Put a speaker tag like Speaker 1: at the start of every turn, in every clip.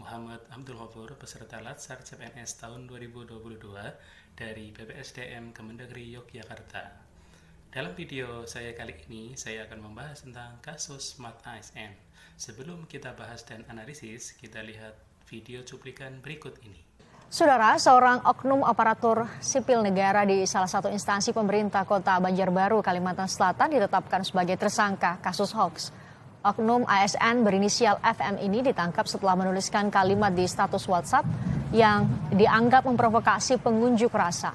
Speaker 1: Muhammad Abdul Ghafur, peserta Latsar CPNS tahun 2022 dari BPSDM Kemendagri Yogyakarta. Dalam video saya kali ini, saya akan membahas tentang kasus Smart ASN. Sebelum kita bahas dan analisis, kita lihat video cuplikan berikut ini.
Speaker 2: Saudara, seorang oknum aparatur sipil negara di salah satu instansi pemerintah Kota Banjarbaru, Kalimantan Selatan ditetapkan sebagai tersangka kasus hoax. Oknum ASN berinisial FM ini ditangkap setelah menuliskan kalimat di status WhatsApp yang dianggap memprovokasi pengunjuk rasa.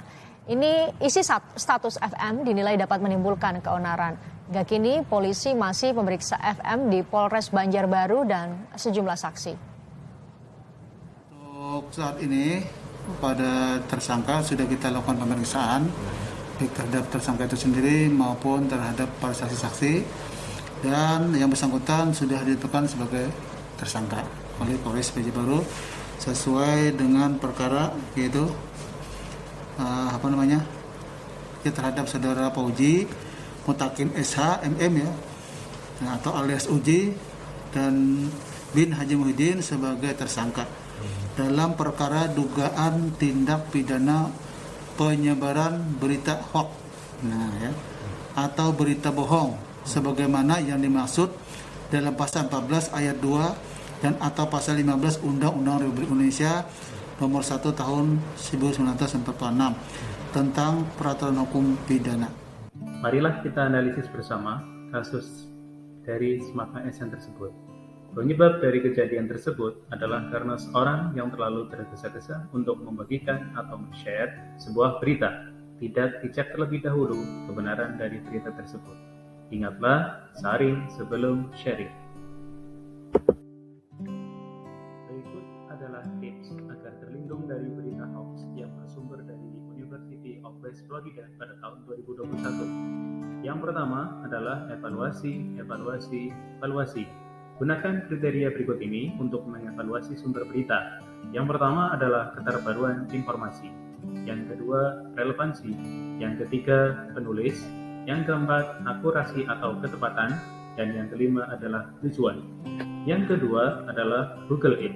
Speaker 2: Ini isi status FM dinilai dapat menimbulkan keonaran. Hingga kini polisi masih memeriksa FM di Polres Banjarbaru dan sejumlah saksi.
Speaker 3: Untuk saat ini pada tersangka sudah kita lakukan pemeriksaan baik terhadap tersangka itu sendiri maupun terhadap para saksi-saksi, dan yang bersangkutan sudah ditetapkan sebagai tersangka oleh Polres Banjarbaru sesuai dengan perkara yaitu terhadap saudara Fauji Mutakin SH MM atau alias Uji dan bin Haji Muhyiddin sebagai tersangka dalam perkara dugaan tindak pidana penyebaran berita hoax atau berita bohong sebagaimana yang dimaksud dalam pasal 14 ayat 2 dan atau pasal 15 Undang-Undang Republik Indonesia nomor 1 tahun 1946 tentang peraturan hukum pidana.
Speaker 4: Marilah kita analisis bersama kasus dari Smart ASN tersebut. Penyebab dari kejadian tersebut adalah karena seorang yang terlalu tergesa-gesa untuk membagikan atau men-share sebuah berita, tidak dicek terlebih dahulu kebenaran dari berita tersebut. Ingatlah, saring sebelum sharing. Berikut adalah tips agar terlindung dari berita hoax yang bersumber dari University of West Florida pada tahun 2021. Yang pertama adalah evaluasi. Gunakan kriteria berikut ini untuk mengevaluasi sumber berita. Yang pertama adalah keterbaruan informasi. Yang kedua, relevansi. Yang ketiga, penulis. Yang keempat, akurasi atau ketepatan. Dan yang kelima adalah tujuan. Yang kedua adalah Google It.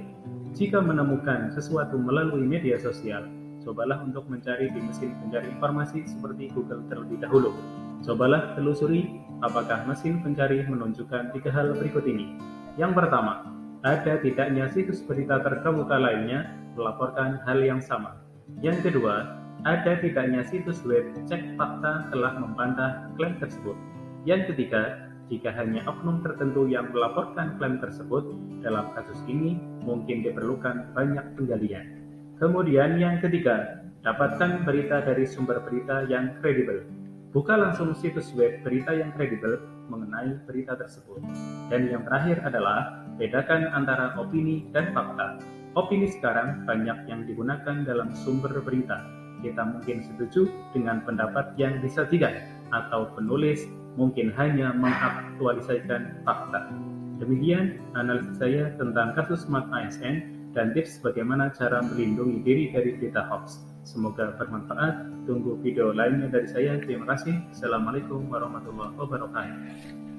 Speaker 4: Jika menemukan sesuatu melalui media sosial, cobalah untuk mencari di mesin pencari informasi seperti Google terlebih dahulu. Cobalah telusuri apakah mesin pencari menunjukkan 3 hal berikut ini. Yang pertama, ada tidaknya situs berita terkemuka lainnya melaporkan hal yang sama. Yang kedua, ada tidaknya situs web cek fakta telah membantah klaim tersebut. Yang ketiga, jika hanya oknum tertentu yang melaporkan klaim tersebut, dalam kasus ini mungkin diperlukan banyak penggalian. Kemudian yang ketiga, dapatkan berita dari sumber berita yang kredibel. Buka langsung situs web berita yang kredibel mengenai berita tersebut. Dan yang terakhir adalah bedakan antara opini dan fakta. Opini sekarang banyak yang digunakan dalam sumber berita. Kita mungkin setuju dengan pendapat yang disajikan, atau penulis mungkin hanya mengaktualisasikan fakta. Demikian analisis saya tentang kasus Smart ASN dan tips bagaimana cara melindungi diri dari berita hoax. Semoga bermanfaat. Tunggu video lainnya dari saya. Terima kasih. Assalamualaikum warahmatullahi wabarakatuh.